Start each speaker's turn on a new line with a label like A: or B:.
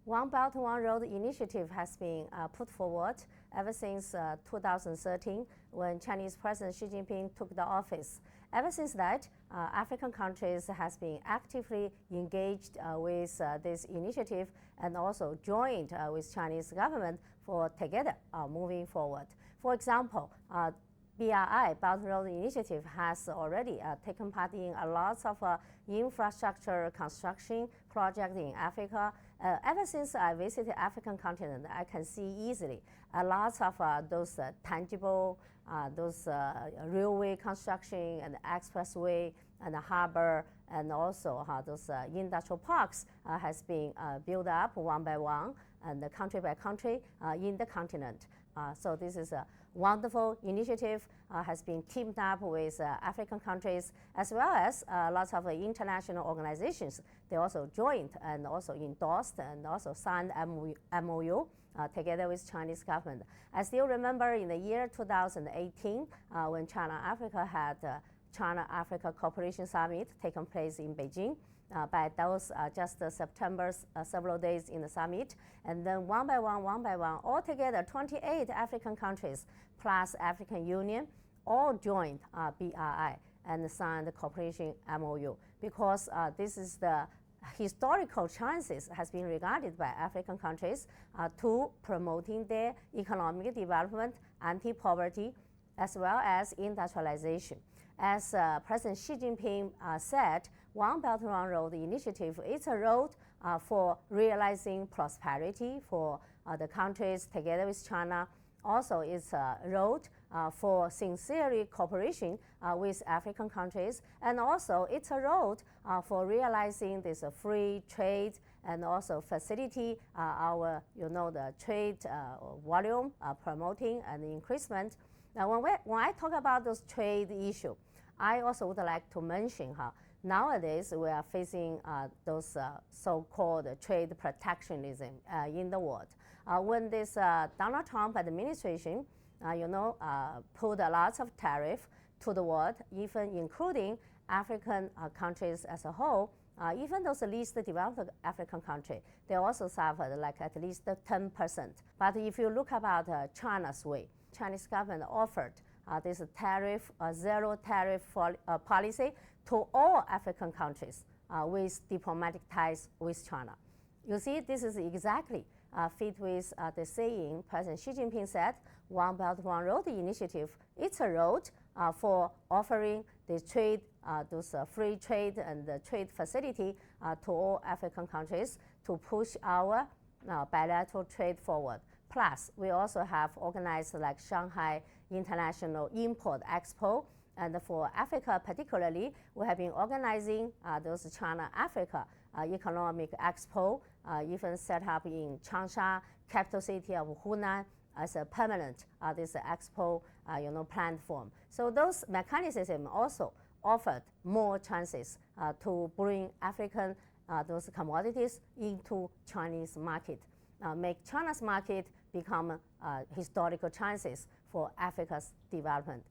A: One Belt, One Road initiative has been put forward ever since 2013 when Chinese President Xi Jinping took the office. Ever since that, African countries has been actively engaged with this initiative and also joined with Chinese government for together moving forward. For example, BRI, Belt and Road Initiative, has already taken part in a lot of infrastructure construction projects in Africa. Ever since I visited African continent, I can see easily a lot of those tangible, those railway construction and expressway and harbor, and also those industrial parks has been built up one by one and country by country in the continent. So this is a wonderful initiative, has been teamed up with African countries as well as lots of international organizations. They also joined and also endorsed and also signed MOU together with Chinese government. I still remember in the year 2018 when China-Africa had China-Africa Cooperation Summit taken place in Beijing. By those just September, several days in the summit. And then one by one, altogether 28 African countries plus African Union all joined BRI and signed the cooperation MOU because this is the historical chances has been regarded by African countries to promoting their economic development, anti-poverty, as well as industrialization. As President Xi Jinping said, One Belt One Road initiative is a road for realizing prosperity for the countries together with China. Also, it's a road for sincere cooperation with African countries, and also it's a road for realizing this free trade and also facility our, the trade volume promoting and increasement. Now, when I talk about this trade issue, I also would like to mention how nowadays we are facing those so-called trade protectionism in the world. When this Donald Trump administration, put a lot of tariff to the world, even including African countries as a whole, even those least developed African countries, they also suffered like at least 10%. But if you look about China's way, Chinese government offered this tariff, zero tariff policy to all African countries with diplomatic ties with China. You see, this is exactly fit with the saying President Xi Jinping said, One Belt, One Road initiative. It's a road for offering the trade, those free trade and the trade facility to all African countries to push our bilateral trade forward. Plus, we also have organized like Shanghai International Import Expo. And for Africa particularly, we have been organizing those China-Africa Economic Expo, even set up in Changsha, capital city of Hunan, as a permanent this expo platform. So those mechanisms also offered more chances to bring African those commodities into Chinese market, make China's market become historical chances for Africa's development.